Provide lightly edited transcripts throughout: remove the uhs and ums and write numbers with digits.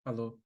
Alô.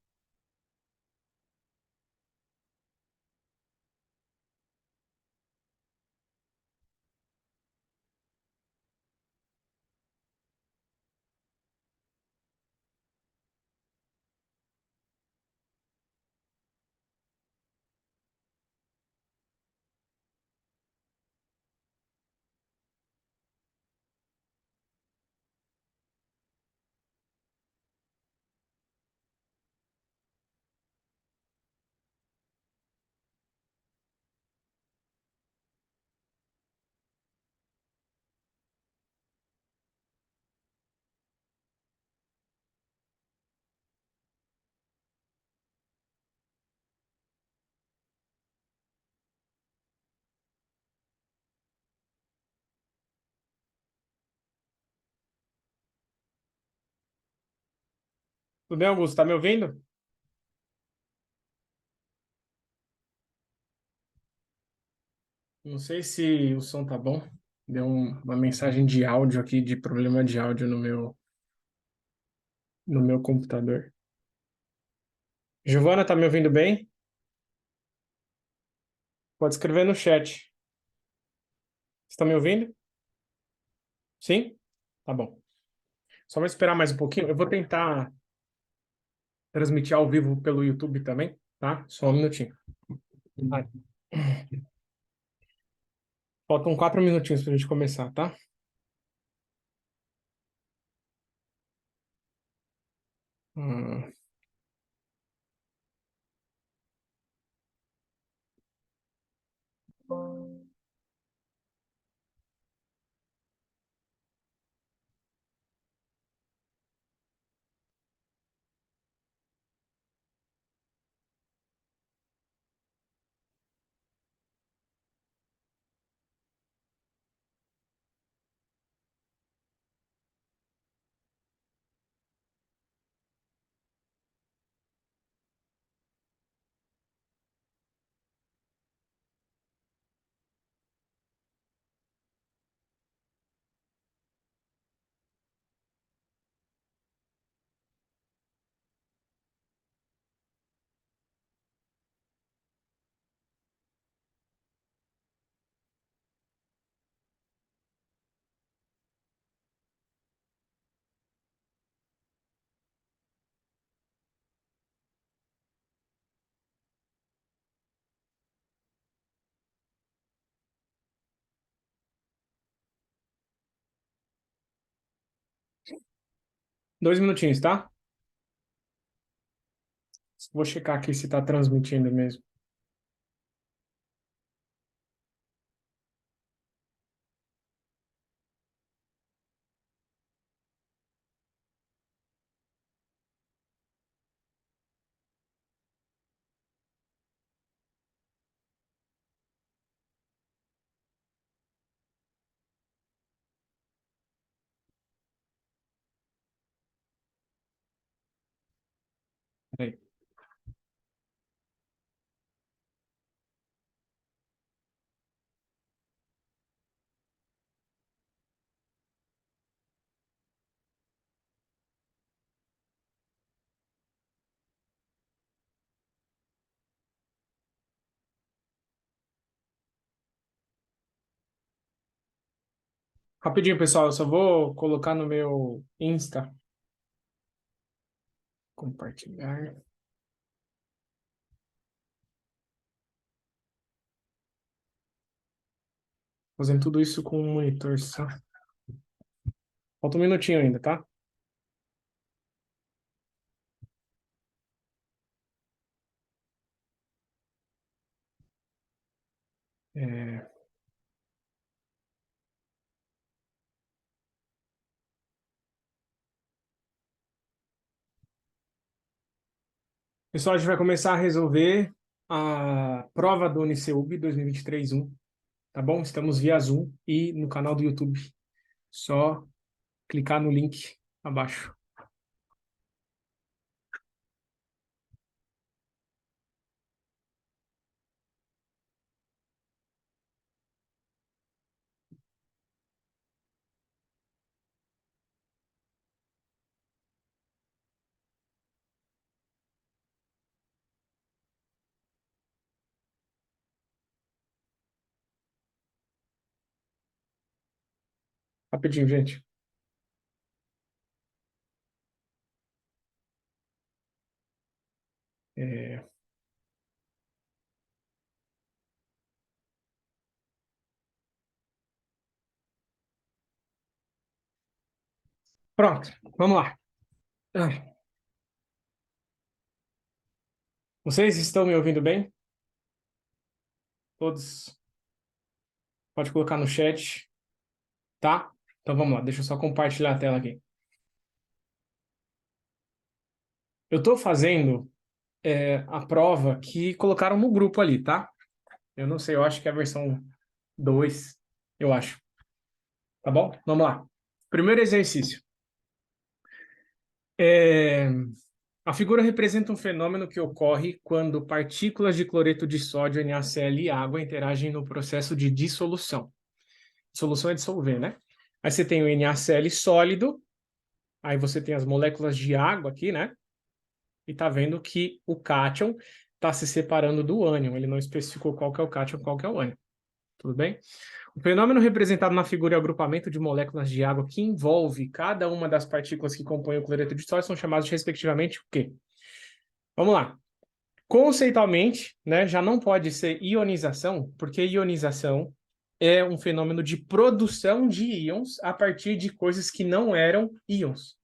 Tudo bem, Augusto? Tá me ouvindo? Não sei se o som tá bom. Deu uma mensagem de áudio aqui, de problema de áudio no meu computador. Giovana, tá me ouvindo bem? Pode escrever no chat. Você tá me ouvindo? Sim? Tá bom. Só vou esperar mais um pouquinho. Eu vou tentar transmitir ao vivo pelo YouTube também, tá? Só um minutinho. Vai. Faltam 4 minutinhos pra gente começar, tá? 2 minutinhos, tá? Vou checar aqui se tá transmitindo mesmo. Peraí. Rapidinho, pessoal, eu só vou colocar no meu Insta, compartilhar. Fazendo tudo isso com um monitor só. Falta um minutinho ainda, tá? É, Pessoal, a gente vai começar a resolver a prova do UniCeub 2023-1, tá bom? Estamos via Zoom e no canal do YouTube. Só clicar no link abaixo. Rapidinho, gente. É, Pronto, vamos lá. Ah, Vocês estão me ouvindo bem? Todos? Pode colocar no chat, tá? Então vamos lá, deixa eu só compartilhar a tela aqui. Eu estou fazendo a prova que colocaram no grupo ali, tá? Eu não sei, eu acho que é a versão 2, eu acho. Tá bom? Vamos lá. Primeiro exercício. É, A figura representa um fenômeno que ocorre quando partículas de cloreto de sódio, NaCl e água interagem no processo de dissolução. Dissolução é dissolver, né? Aí você tem o NaCl sólido, aí você tem as moléculas de água aqui, né? E tá vendo que o cátion está se separando do ânion. Ele não especificou qual que é o cátion, qual que é o ânion. Tudo bem? O fenômeno representado na figura é o agrupamento de moléculas de água que envolve cada uma das partículas que compõem o cloreto de sódio, são chamados respectivamente o quê? Vamos lá. Conceitualmente, né, já não pode ser ionização, porque ionização é um fenômeno de produção de íons a partir de coisas que não eram íons.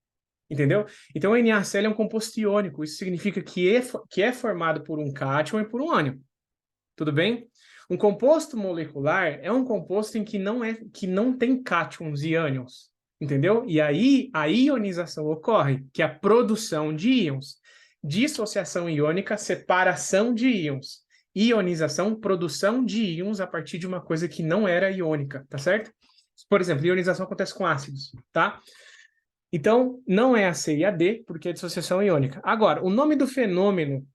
Entendeu? Então, o NaCl é um composto iônico. Isso significa que é formado por um cátion e por um ânion. Tudo bem? Um composto molecular é um composto em que não tem cátions e ânions. Entendeu? E aí a ionização ocorre, que é a produção de íons. Dissociação iônica, separação de íons. Ionização, produção de íons a partir de uma coisa que não era iônica, tá certo? Por exemplo, ionização acontece com ácidos, tá? Então, não é a C e a D, porque é dissociação iônica. Agora, o nome do fenômeno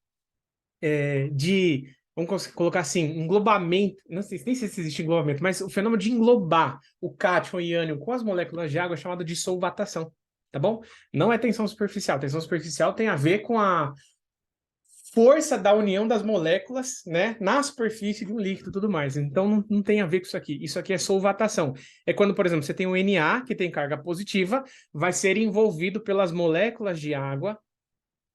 vamos colocar assim, englobamento, não sei nem sei se existe englobamento, mas o fenômeno de englobar o cátion e ânion com as moléculas de água é chamado de solvatação, tá bom? Não é tensão superficial. Tensão superficial tem a ver com a força da união das moléculas, né, na superfície de um líquido e tudo mais. Então, não tem a ver com isso aqui. Isso aqui é solvatação. É quando, por exemplo, você tem o Na, que tem carga positiva, vai ser envolvido pelas moléculas de água,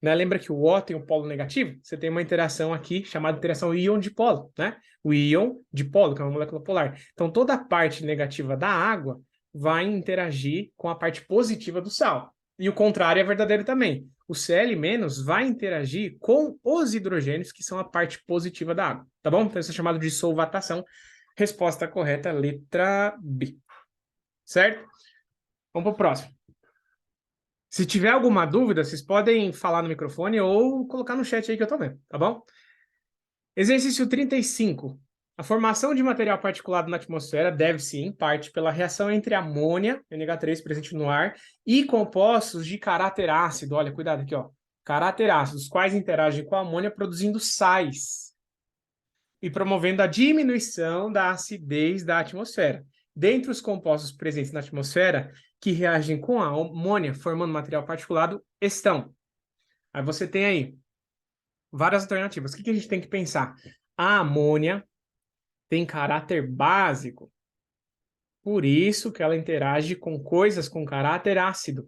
né? Lembra que o O tem o polo negativo? Você tem uma interação aqui chamada interação íon-dipolo, né? O íon dipolo, que é uma molécula polar. Então, toda a parte negativa da água vai interagir com a parte positiva do sal. E o contrário é verdadeiro também. O Cl- vai interagir com os hidrogênios, que são a parte positiva da água. Tá bom? Então, isso é chamado de solvatação. Resposta correta, letra B. Certo? Vamos para o próximo. Se tiver alguma dúvida, vocês podem falar no microfone ou colocar no chat aí que eu tô vendo, tá bom? Exercício 35. A formação de material particulado na atmosfera deve-se, em parte, pela reação entre amônia, NH3 presente no ar, e compostos de caráter ácido. Olha, cuidado aqui, ó. Caráter ácido, os quais interagem com a amônia produzindo sais e promovendo a diminuição da acidez da atmosfera. Dentre os compostos presentes na atmosfera que reagem com a amônia, formando material particulado, estão. Aí você tem aí várias alternativas. O que a gente tem que pensar? A amônia tem caráter básico, por isso que ela interage com coisas com caráter ácido.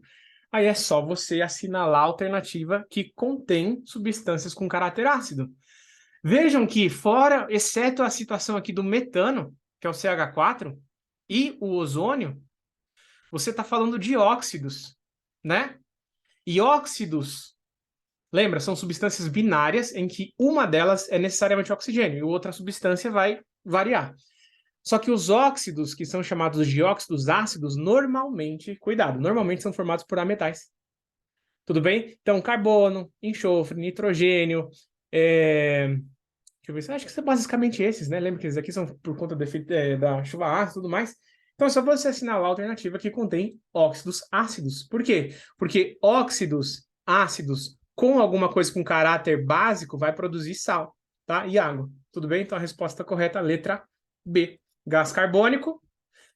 Aí é só você assinalar a alternativa que contém substâncias com caráter ácido. Vejam que, fora, exceto a situação aqui do metano, que é o CH4, e o ozônio, você está falando de óxidos, né? E óxidos, lembra, são substâncias binárias em que uma delas é necessariamente oxigênio e outra substância vai variar. Só que os óxidos, que são chamados de óxidos ácidos, normalmente, cuidado, normalmente são formados por ametais. Tudo bem? Então, carbono, enxofre, nitrogênio, deixa eu ver, acho que são basicamente esses, né? Lembra que esses aqui são por conta do efeito, da chuva ácida e tudo mais. Então, é só você assinalar a alternativa que contém óxidos ácidos. Por quê? Porque óxidos ácidos com alguma coisa com caráter básico vai produzir sal, tá? E água. Tudo bem? Então, a resposta correta, letra B. Gás carbônico.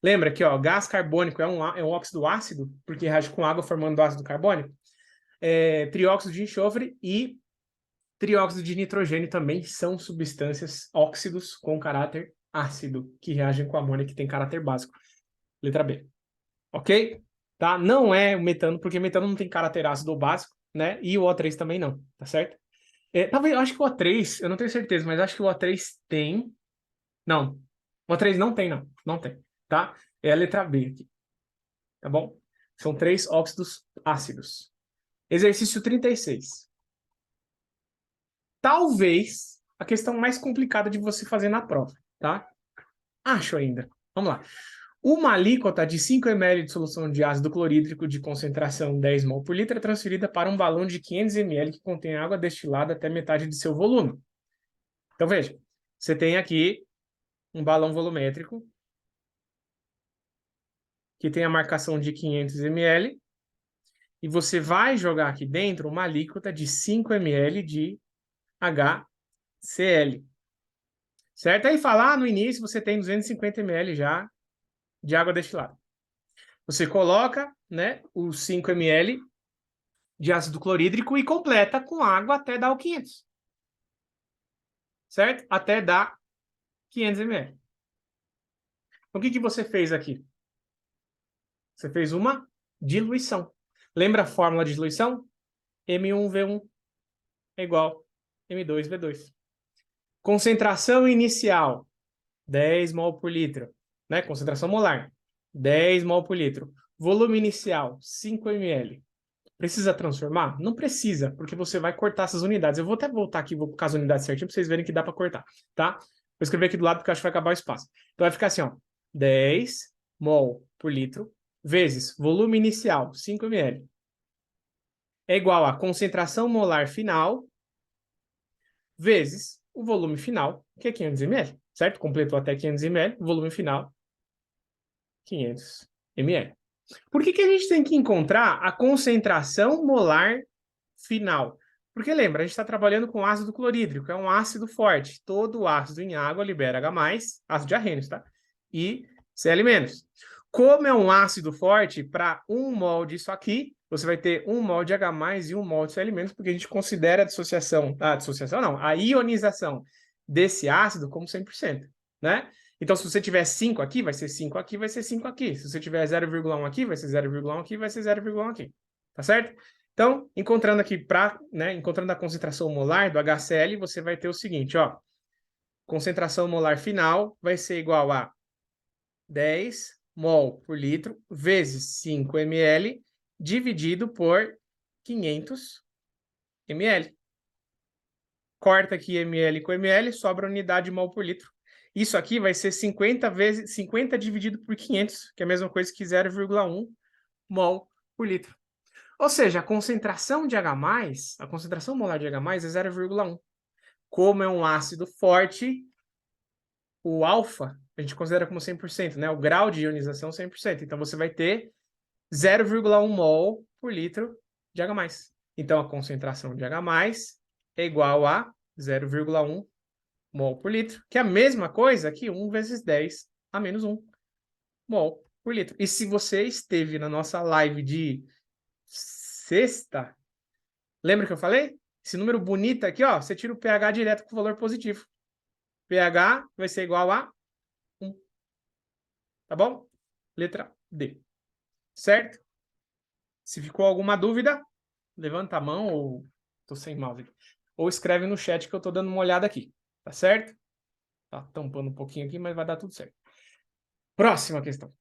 Lembra que, ó, gás carbônico é um óxido ácido, porque reage com água formando ácido carbônico. Trióxido de enxofre e trióxido de nitrogênio também são substâncias óxidos com caráter ácido, que reagem com amônia, que tem caráter básico. Letra B. Ok? Tá? Não é o metano, porque metano não tem caráter ácido ou básico, né? E o O3 também não, tá certo? Talvez, eu acho que o O3, eu não tenho certeza, mas acho que o O3 tem. Não, o O3 não tem, não. Não tem, tá? É a letra B aqui, tá bom? São 3 óxidos ácidos. Exercício 36. Talvez a questão mais complicada de você fazer na prova, tá? Acho ainda. Vamos lá. Uma alíquota de 5 ml de solução de ácido clorídrico de concentração 10 mol por litro é transferida para um balão de 500 ml que contém água destilada até metade de seu volume. Então, veja, você tem aqui um balão volumétrico que tem a marcação de 500 ml e você vai jogar aqui dentro uma alíquota de 5 ml de HCl. Certo? Aí falar no início você tem 250 ml já de água destilada. Você coloca, né, os 5 ml de ácido clorídrico e completa com água até dar o 500. Certo? Até dar 500 ml. Então, o que você fez aqui? Você fez uma diluição. Lembra a fórmula de diluição? M1V1 é igual a M2V2. Concentração inicial, 10 mol por litro. Né? Concentração molar, 10 mol por litro. Volume inicial, 5 ml. Precisa transformar? Não precisa, porque você vai cortar essas unidades. Eu vou até voltar aqui, vou colocar as unidades certinho para vocês verem que dá para cortar, tá? Vou escrever aqui do lado porque eu acho que vai acabar o espaço. Então vai ficar assim, ó, 10 mol por litro vezes volume inicial, 5 ml, é igual a concentração molar final vezes o volume final, que é 500 ml, certo? Completou até 500 ml, volume final, 500 ml. Por que a gente tem que encontrar a concentração molar final? Porque lembra, a gente está trabalhando com ácido clorídrico, é um ácido forte. Todo ácido em água libera H+, ácido de Arrhenius, tá? E Cl-. Como é um ácido forte, para 1 mol disso aqui, você vai ter 1 mol de H+, e 1 mol de Cl-, porque a gente considera a ionização desse ácido como 100%, né? Então, se você tiver 5 aqui, vai ser 5 aqui, vai ser 5 aqui. Se você tiver 0,1 aqui, vai ser 0,1 aqui, vai ser 0,1 aqui. Tá certo? Então, encontrando aqui, encontrando a concentração molar do HCl, você vai ter o seguinte, ó. Concentração molar final vai ser igual a 10 mol por litro vezes 5 ml dividido por 500 ml. Corta aqui ml com ml, sobra unidade de mol por litro. Isso aqui vai ser 50 dividido por 500, que é a mesma coisa que 0,1 mol por litro. Ou seja, a concentração de H+, a concentração molar de H+, é 0,1. Como é um ácido forte, o alfa a gente considera como 100%, né? O grau de ionização 100%. Então, você vai ter 0,1 mol por litro de H+. Então, a concentração de H+ é igual a 0,1 mol por litro, que é a mesma coisa que 1 vezes 10 a menos 1 mol por litro. E se você esteve na nossa live de sexta, lembra que eu falei? Esse número bonito aqui, ó, você tira o pH direto com o valor positivo. pH vai ser igual a 1. Tá bom? Letra D. Certo? Se ficou alguma dúvida, levanta a mão ou... Tô sem mouse aqui. Ou escreve no chat que eu tô dando uma olhada aqui. Tá certo? Tá tampando um pouquinho aqui, mas vai dar tudo certo. Próxima questão.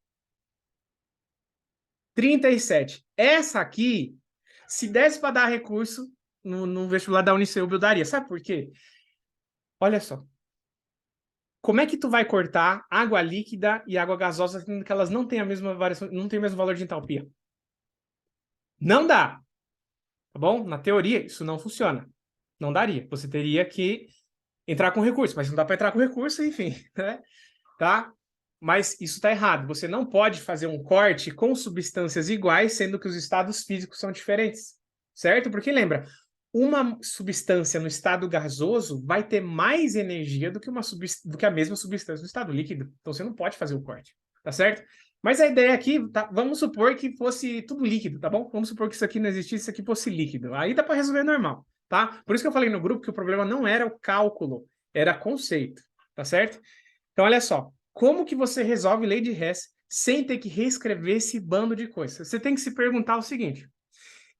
37. Essa aqui, se desse para dar recurso no vestibular da Uniceu, eu daria. Sabe por quê? Olha só. Como é que tu vai cortar água líquida e água gasosa sendo que elas não têm a mesma variação, não têm o mesmo valor de entalpia? Não dá. Tá bom? Na teoria, isso não funciona. Não daria. Você teria que entrar com recurso, mas não dá para entrar com recurso, enfim, né? Tá? Mas isso está errado. Você não pode fazer um corte com substâncias iguais, sendo que os estados físicos são diferentes. Certo? Porque lembra, uma substância no estado gasoso vai ter mais energia do que a mesma substância no estado líquido. Então você não pode fazer o corte, tá certo? Mas a ideia aqui, tá? Vamos supor que fosse tudo líquido, tá bom? Vamos supor que isso aqui não existisse, isso aqui fosse líquido. Aí dá para resolver normal, tá? Por isso que eu falei no grupo que o problema não era o cálculo, era conceito, tá certo? Então olha só, como que você resolve lei de Hess sem ter que reescrever esse bando de coisas. Você tem que se perguntar o seguinte: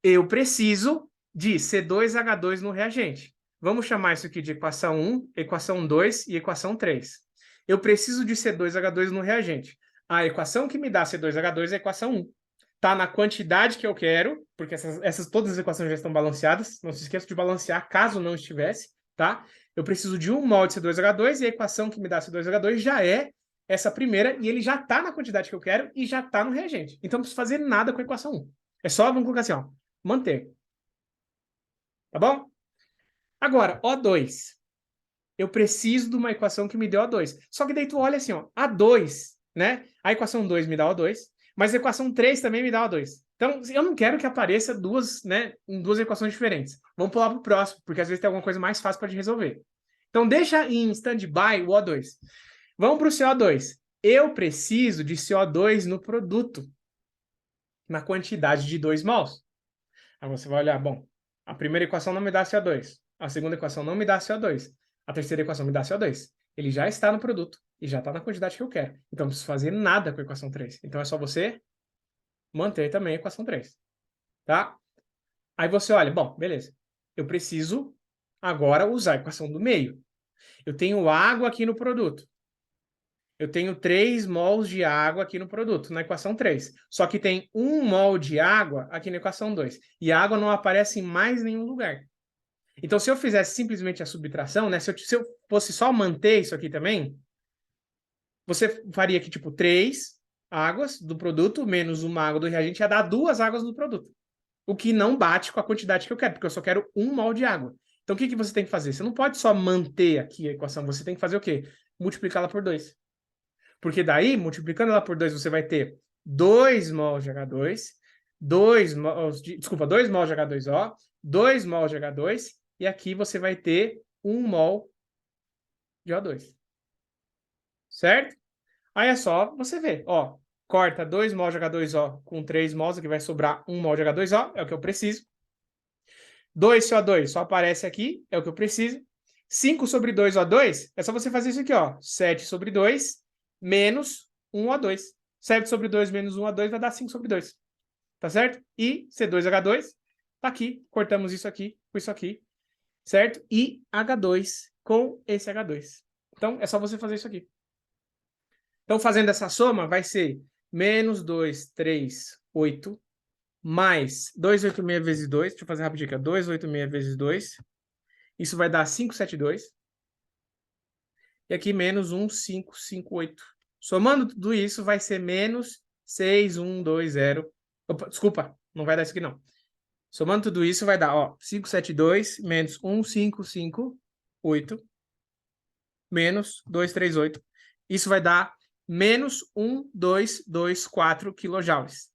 eu preciso de C2H2 no reagente. Vamos chamar isso aqui de equação 1, equação 2 e equação 3. Eu preciso de C2H2 no reagente. A equação que me dá C2H2 é a equação 1. Está na quantidade que eu quero, porque todas as equações já estão balanceadas. Não se esqueça de balancear, caso não estivesse, tá? Eu preciso de 1 mol de C2H2 e a equação que me dá C2H2 já é essa primeira, e ele já está na quantidade que eu quero e já está no reagente. Então, não preciso fazer nada com a equação 1. É só, vamos colocar assim, ó, manter. Tá bom? Agora, O2. Eu preciso de uma equação que me dê O2. Só que daí tu olha assim, ó, A2, né? A equação 2 me dá O2, mas a equação 3 também me dá O2. Então, eu não quero que apareça duas, né, em duas equações diferentes. Vamos pular para o próximo, porque às vezes tem alguma coisa mais fácil para resolver. Então, deixa em stand-by o O2. Vamos para o CO2. Eu preciso de CO2 no produto, na quantidade de 2 mols. Aí você vai olhar, bom, a primeira equação não me dá CO2. A segunda equação não me dá CO2. A terceira equação me dá CO2. Ele já está no produto e já está na quantidade que eu quero. Então, não preciso fazer nada com a equação 3. Então, é só você manter também a equação 3. Tá? Aí você olha, bom, beleza. Eu preciso agora usar a equação do meio. Eu tenho água aqui no produto. Eu tenho 3 mols de água aqui no produto, na equação 3. Só que tem 1 mol de água aqui na equação 2. E a água não aparece em mais nenhum lugar. Então, se eu fizesse simplesmente a subtração, né? Se eu fosse só manter isso aqui também, você faria aqui, tipo, 3 águas do produto menos uma água do reagente, ia dar 2 águas do produto. O que não bate com a quantidade que eu quero, porque eu só quero 1 mol de água. Então, o que você tem que fazer? Você não pode só manter aqui a equação, você tem que fazer o quê? Multiplicá-la por 2. Porque daí, multiplicando ela por 2, você vai ter 2 mols de H2, 2 mols de H2O, 2 mols de H2, e aqui você vai ter 1 mol de O2. Certo? Aí é só você ver, ó, corta 2 mols de H2O com 3 mols, aqui vai sobrar 1 mol de H2O, é o que eu preciso. 2 CO2 só aparece aqui, é o que eu preciso. 5 sobre 2 O2, é só você fazer isso aqui, ó, 7 sobre 2 menos 1 O2. 7 sobre 2 menos 1 O2 vai dar 5 sobre 2. Tá certo? E C2H2 tá aqui, cortamos isso aqui com isso aqui, certo? E H2 com esse H2. Então, é só você fazer isso aqui. Então, fazendo essa soma, vai ser menos 2, 3, 8, mais 286 vezes 2, deixa eu fazer rapidinho aqui, 286 vezes 2, isso vai dar 572, e aqui menos 1558. Somando tudo isso, vai ser menos 6120. Opa, desculpa, não vai dar isso aqui não. Somando tudo isso, vai dar, ó, 572 menos 1558 menos 238. Isso vai dar menos 1224 quilojoules.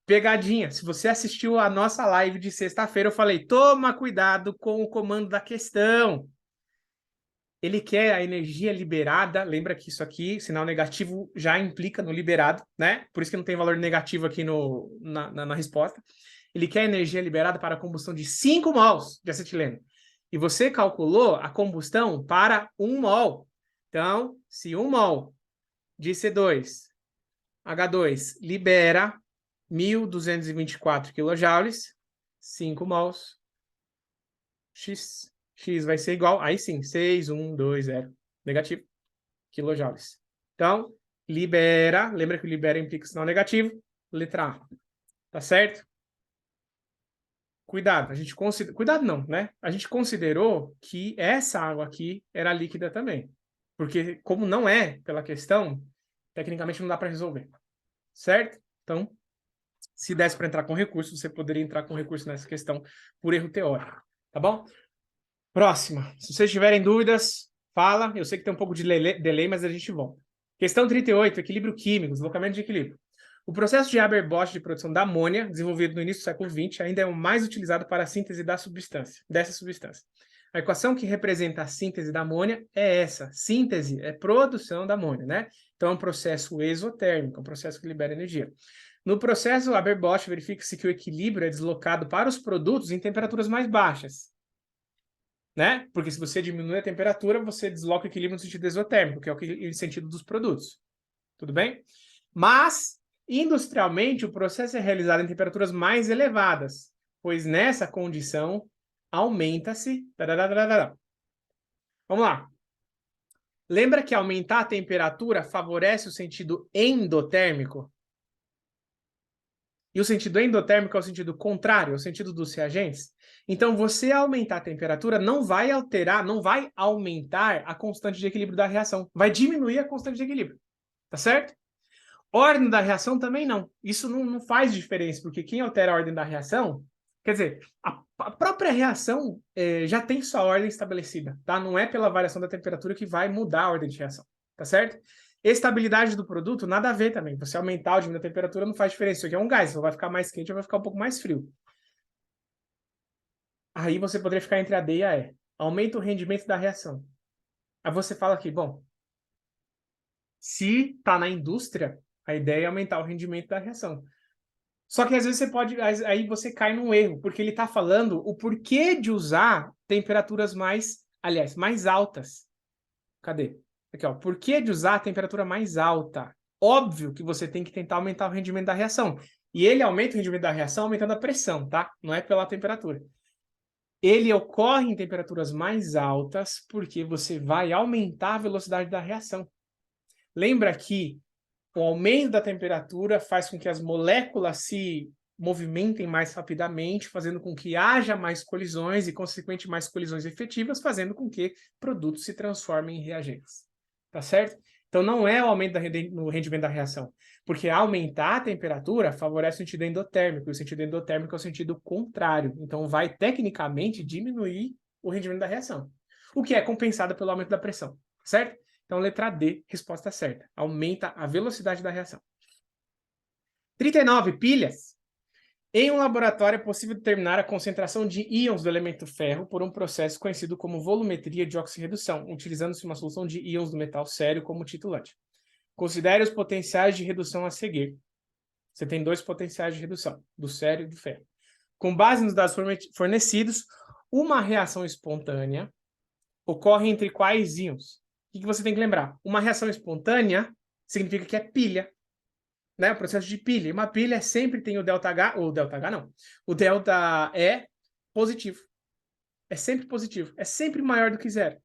Pegadinha, se você assistiu a nossa live de sexta-feira, eu falei, toma cuidado com o comando da questão. Ele quer a energia liberada, lembra que isso aqui, sinal negativo, já implica no liberado, né? Por isso que não tem valor negativo aqui na resposta. Ele quer a energia liberada para a combustão de 5 mols de acetileno. E você calculou a combustão para 1 mol. Então, se 1 mol de C2H2 libera 1.224 quilojoules, 5 mols, X vai ser igual, aí sim, 6,120 negativo, quilojoules. Então, libera, lembra que o libera implica sinal negativo, letra A. Tá certo? Cuidado, a gente cuidado não, né? A gente considerou que essa água aqui era líquida também. Porque como não é pela questão, tecnicamente não dá para resolver. Certo? Então, se desse para entrar com recurso, você poderia entrar com recurso nessa questão por erro teórico. Tá bom? Próxima. Se vocês tiverem dúvidas, fala. Eu sei que tem um pouco de delay, mas a gente volta. Questão 38, equilíbrio químico, deslocamento de equilíbrio. O processo de Haber-Bosch de produção da amônia, desenvolvido no início do século XX, ainda é o mais utilizado para a síntese dessa substância. A equação que representa a síntese da amônia é essa. Síntese é produção da amônia, né? Então é um processo exotérmico, um processo que libera energia. No processo Haber-Bosch, verifica-se que o equilíbrio é deslocado para os produtos em temperaturas mais baixas, né? Porque se você diminui a temperatura, você desloca o equilíbrio no sentido exotérmico, que é o sentido dos produtos. Tudo bem? Mas, industrialmente, o processo é realizado em temperaturas mais elevadas, pois nessa condição aumenta-se... Vamos lá. Lembra que aumentar a temperatura favorece o sentido endotérmico? E o sentido endotérmico é o sentido contrário, é o sentido dos reagentes. Então, você aumentar a temperatura não vai alterar, não vai aumentar a constante de equilíbrio da reação. Vai diminuir a constante de equilíbrio. Tá certo? Ordem da reação também não. Isso não faz diferença, porque quem altera a ordem da reação... Quer dizer, a própria reação já tem sua ordem estabelecida, tá? Não é pela variação da temperatura que vai mudar a ordem de reação, tá certo? Estabilidade do produto, nada a ver também. Você aumentar ou diminuir a temperatura não faz diferença. Isso aqui é um gás, ou vai ficar mais quente ou vai ficar um pouco mais frio. Aí você poderia ficar entre a D e a E. Aumenta o rendimento da reação. Aí você fala aqui, bom, se está na indústria, a ideia é aumentar o rendimento da reação. Só que às vezes você pode, aí você cai num erro, porque ele está falando o porquê de usar temperaturas mais altas. Cadê? Aqui, ó, porquê de usar a temperatura mais alta? Óbvio que você tem que tentar aumentar o rendimento da reação. E ele aumenta o rendimento da reação aumentando a pressão, tá? Não é pela temperatura. Ele ocorre em temperaturas mais altas porque você vai aumentar a velocidade da reação. Lembra que o aumento da temperatura faz com que as moléculas se movimentem mais rapidamente, fazendo com que haja mais colisões e, consequentemente, mais colisões efetivas, fazendo com que produtos se transformem em reagentes. Tá certo? Então, não é o aumento no rendimento da reação, porque aumentar a temperatura favorece o sentido endotérmico, e o sentido endotérmico é o sentido contrário. Então, vai, tecnicamente, diminuir o rendimento da reação, o que é compensado pelo aumento da pressão, certo? Então, letra D, resposta certa. Aumenta a velocidade da reação. 39. Pilhas. Em um laboratório é possível determinar a concentração de íons do elemento ferro por um processo conhecido como volumetria de oxirredução, utilizando-se uma solução de íons do metal sério como titulante. Considere os potenciais de redução a seguir. Você tem dois potenciais de redução, do sério e do ferro. Com base nos dados fornecidos, uma reação espontânea ocorre entre quais íons? O que você tem que lembrar? Uma reação espontânea significa que é pilha, né? O processo de pilha. E uma pilha sempre tem o ΔH, ou ΔH não, o delta E positivo. É sempre positivo. É sempre maior do que zero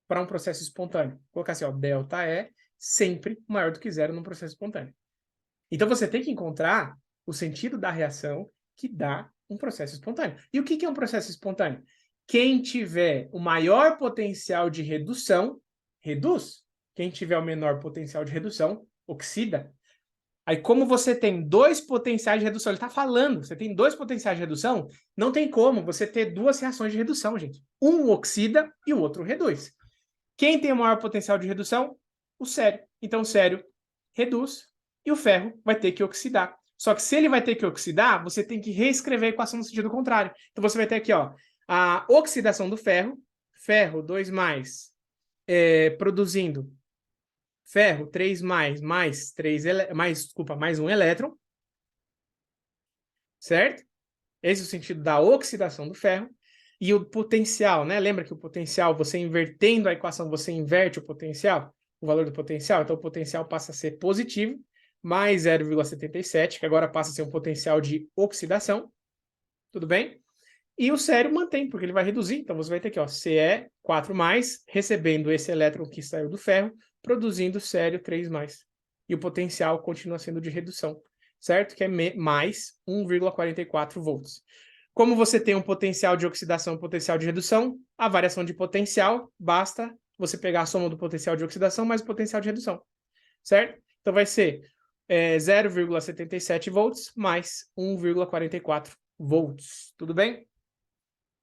para um processo espontâneo. Vou colocar assim, ó, ΔE sempre maior do que zero num processo espontâneo. Então você tem que encontrar o sentido da reação que dá um processo espontâneo. E o que é um processo espontâneo? Quem tiver o maior potencial de redução, reduz. Quem tiver o menor potencial de redução, oxida. Aí, como você tem dois potenciais de redução, ele está falando, você tem dois potenciais de redução, não tem como você ter duas reações de redução, gente. Um oxida e o outro reduz. Quem tem o maior potencial de redução? O sério. Então, o sério reduz e o ferro vai ter que oxidar. Só que se ele vai ter que oxidar, você tem que reescrever a equação no sentido contrário. Então, você vai ter aqui, ó, a oxidação do ferro, ferro 2+, produzindo ferro 3+, mais um elétron, certo? Esse é o sentido da oxidação do ferro. E o potencial, né? Lembra que o potencial, você invertendo a equação, você inverte o potencial, o valor do potencial, então o potencial passa a ser positivo, mais 0,77, que agora passa a ser um potencial de oxidação, tudo bem? E o sério mantém, porque ele vai reduzir, então você vai ter aqui, ó, Ce4+, recebendo esse elétron que saiu do ferro, produzindo sério 3+. E o potencial continua sendo de redução, certo? Que é mais 1,44 volts. Como você tem um potencial de oxidação e um potencial de redução, a variação de potencial, basta você pegar a soma do potencial de oxidação mais o potencial de redução, certo? Então vai ser 0,77 volts mais 1,44 volts, tudo bem?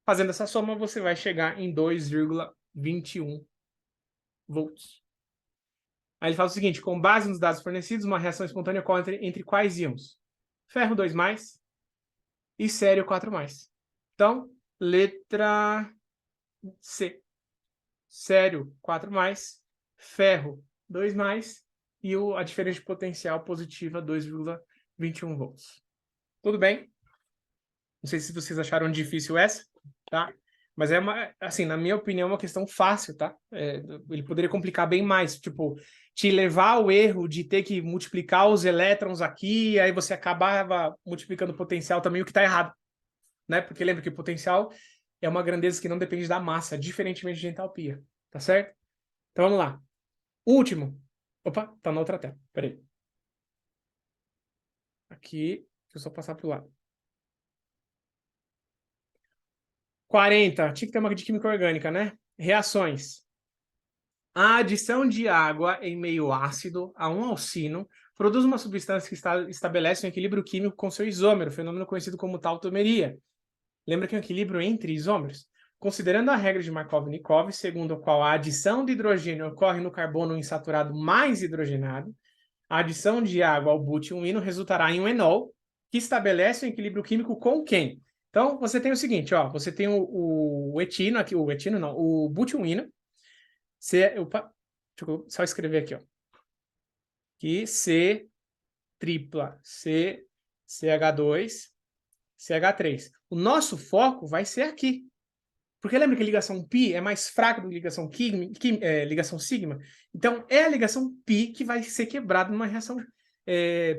Fazendo essa soma, você vai chegar em 2,21 volts. Aí ele fala o seguinte, com base nos dados fornecidos, uma reação espontânea ocorre entre quais íons? Ferro 2+, e sério 4+. Então, letra C. Sério 4+, ferro 2+, e a diferença de potencial positiva 2,21 volts. Tudo bem? Não sei se vocês acharam difícil essa, tá? Mas é assim, na minha opinião, é uma questão fácil, tá? Ele poderia complicar bem mais, tipo, te levar ao erro de ter que multiplicar os elétrons aqui, aí você acabava multiplicando o potencial também, o que está errado, né? Porque lembra que o potencial é uma grandeza que não depende da massa, diferentemente de entalpia, tá certo? Então vamos lá. Último. Opa, tá na outra tela. Peraí. Aqui, deixa eu só passar para o lado. 40. Tinha que ter uma de química orgânica, né? Reações. A adição de água em meio ácido a um alcino produz uma substância que estabelece um equilíbrio químico com seu isômero, fenômeno conhecido como tautomeria. Lembra que é um equilíbrio entre isômeros? Considerando a regra de Markov-Nikov, segundo a qual a adição de hidrogênio ocorre no carbono insaturado mais hidrogenado, a adição de água ao butilo resultará em um enol, que estabelece um equilíbrio químico com quem? Então, você tem o seguinte, ó, você tem o etino aqui, o etino não, o butilo. Opa, deixa eu só escrever aqui, ó. Que C tripla C, CH2, CH3. O nosso foco vai ser aqui. Porque lembra que a ligação π é mais fraca do que a ligação, ligação sigma? Então, é a ligação π que vai ser quebrada numa reação,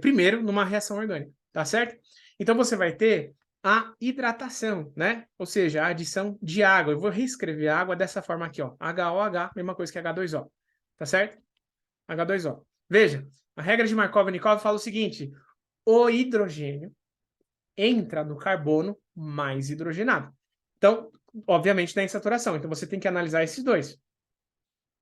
primeiro, numa reação orgânica, tá certo? Então, você vai ter a hidratação, né? Ou seja, a adição de água. Eu vou reescrever a água dessa forma aqui, ó. HOH, mesma coisa que H2O, tá certo? H2O. Veja, a regra de Markov-Nikov fala o seguinte: o hidrogênio entra no carbono mais hidrogenado. Então, obviamente, da insaturação. Então, você tem que analisar esses dois.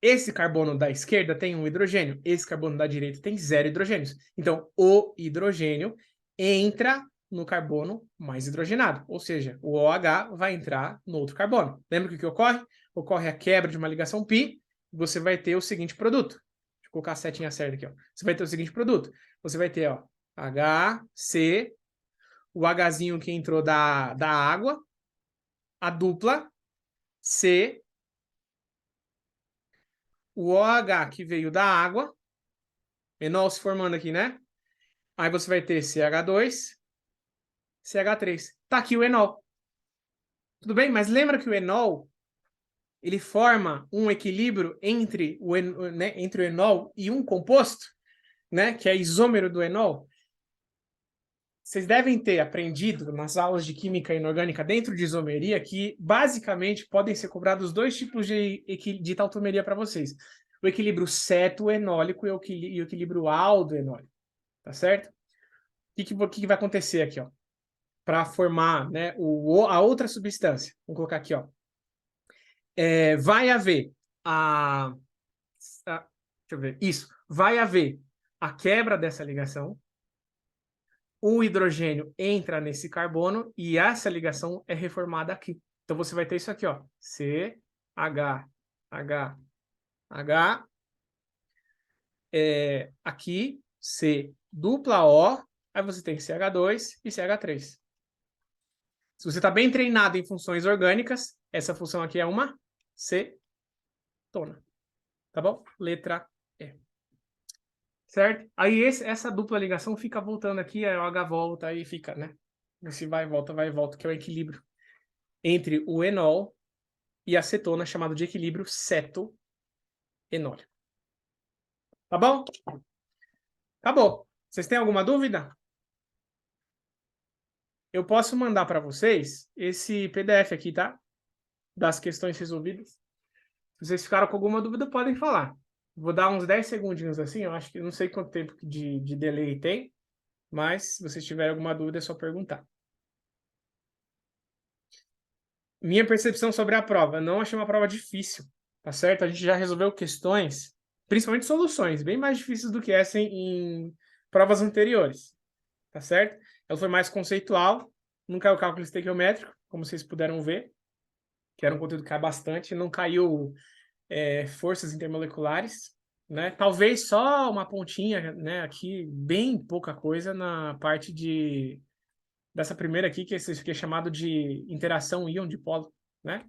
Esse carbono da esquerda tem um hidrogênio, esse carbono da direita tem 0 hidrogênios. Então, o hidrogênio entra no carbono mais hidrogenado, ou seja, o OH vai entrar no outro carbono. Lembra que o que ocorre? Ocorre a quebra de uma ligação π, e você vai ter o seguinte produto. Deixa eu colocar a setinha certa aqui, ó. Você vai ter o seguinte produto. Você vai ter, ó, HC, o Hzinho que entrou da água, a dupla, C, o OH que veio da água, enol se formando aqui, né? Aí você vai ter CH2, CH3. Tá aqui o enol. Tudo bem? Mas lembra que o enol, ele forma um equilíbrio entre entre o enol e um composto, né? Que é isômero do enol. Vocês devem ter aprendido nas aulas de química inorgânica dentro de isomeria que basicamente podem ser cobrados dois tipos de tautomeria para vocês. O equilíbrio ceto-enólico e o equilíbrio aldo-enólico, tá certo? O que vai acontecer aqui, ó? Para formar, né, a outra substância. Vamos colocar aqui, ó. Vai haver deixa eu ver, isso. Vai haver a quebra dessa ligação, o hidrogênio entra nesse carbono e essa ligação é reformada aqui. Então, você vai ter isso aqui, ó. C, H, H, H. Aqui, C, dupla O. Aí você tem CH2 e CH3. Se você está bem treinado em funções orgânicas, essa função aqui é uma cetona. Tá bom? Letra E. Certo? Aí essa dupla ligação fica voltando aqui, aí o H volta, aí fica, né? Esse vai e volta, que é o equilíbrio entre o enol e a cetona, chamado de equilíbrio ceto-enólico. Tá bom? Acabou. Vocês têm alguma dúvida? Eu posso mandar para vocês esse PDF aqui, tá? Das questões resolvidas. Se vocês ficaram com alguma dúvida, podem falar. Vou dar uns 10 segundinhos assim, eu acho que não sei quanto tempo de delay tem, mas se vocês tiverem alguma dúvida é só perguntar. Minha percepção sobre a prova, não achei uma prova difícil, tá certo? A gente já resolveu questões, principalmente soluções, bem mais difíceis do que essa em provas anteriores, tá certo? Ela foi mais conceitual, não caiu cálculo estequiométrico, como vocês puderam ver, que era um conteúdo que cai bastante, não caiu forças intermoleculares, né? Talvez só uma pontinha, né? Aqui, bem pouca coisa na parte dessa primeira aqui, que é chamado de interação íon-dipolo, né?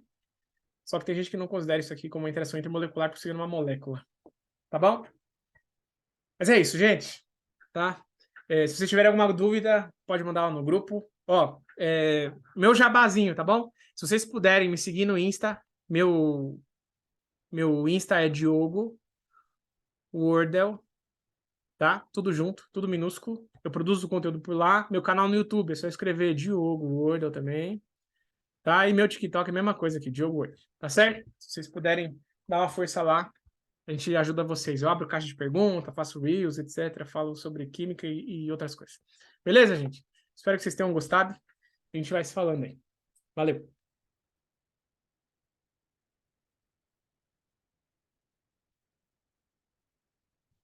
Só que tem gente que não considera isso aqui como uma interação intermolecular por ser uma molécula, tá bom? Mas é isso, gente, tá? Se vocês tiverem alguma dúvida, pode mandar lá no grupo. Ó, meu jabazinho, tá bom? Se vocês puderem me seguir no Insta, meu Insta é Diogo Wordel, tá? Tudo junto, tudo minúsculo. Eu produzo conteúdo por lá. Meu canal no YouTube é só escrever Diogo Wordel também, tá? E meu TikTok é a mesma coisa aqui, Diogo Wordel, tá certo? Se vocês puderem dar uma força lá, a gente ajuda vocês. Eu abro caixa de pergunta, faço reels, etc. Falo sobre química e outras coisas. Beleza, gente? Espero que vocês tenham gostado. A gente vai se falando aí. Valeu!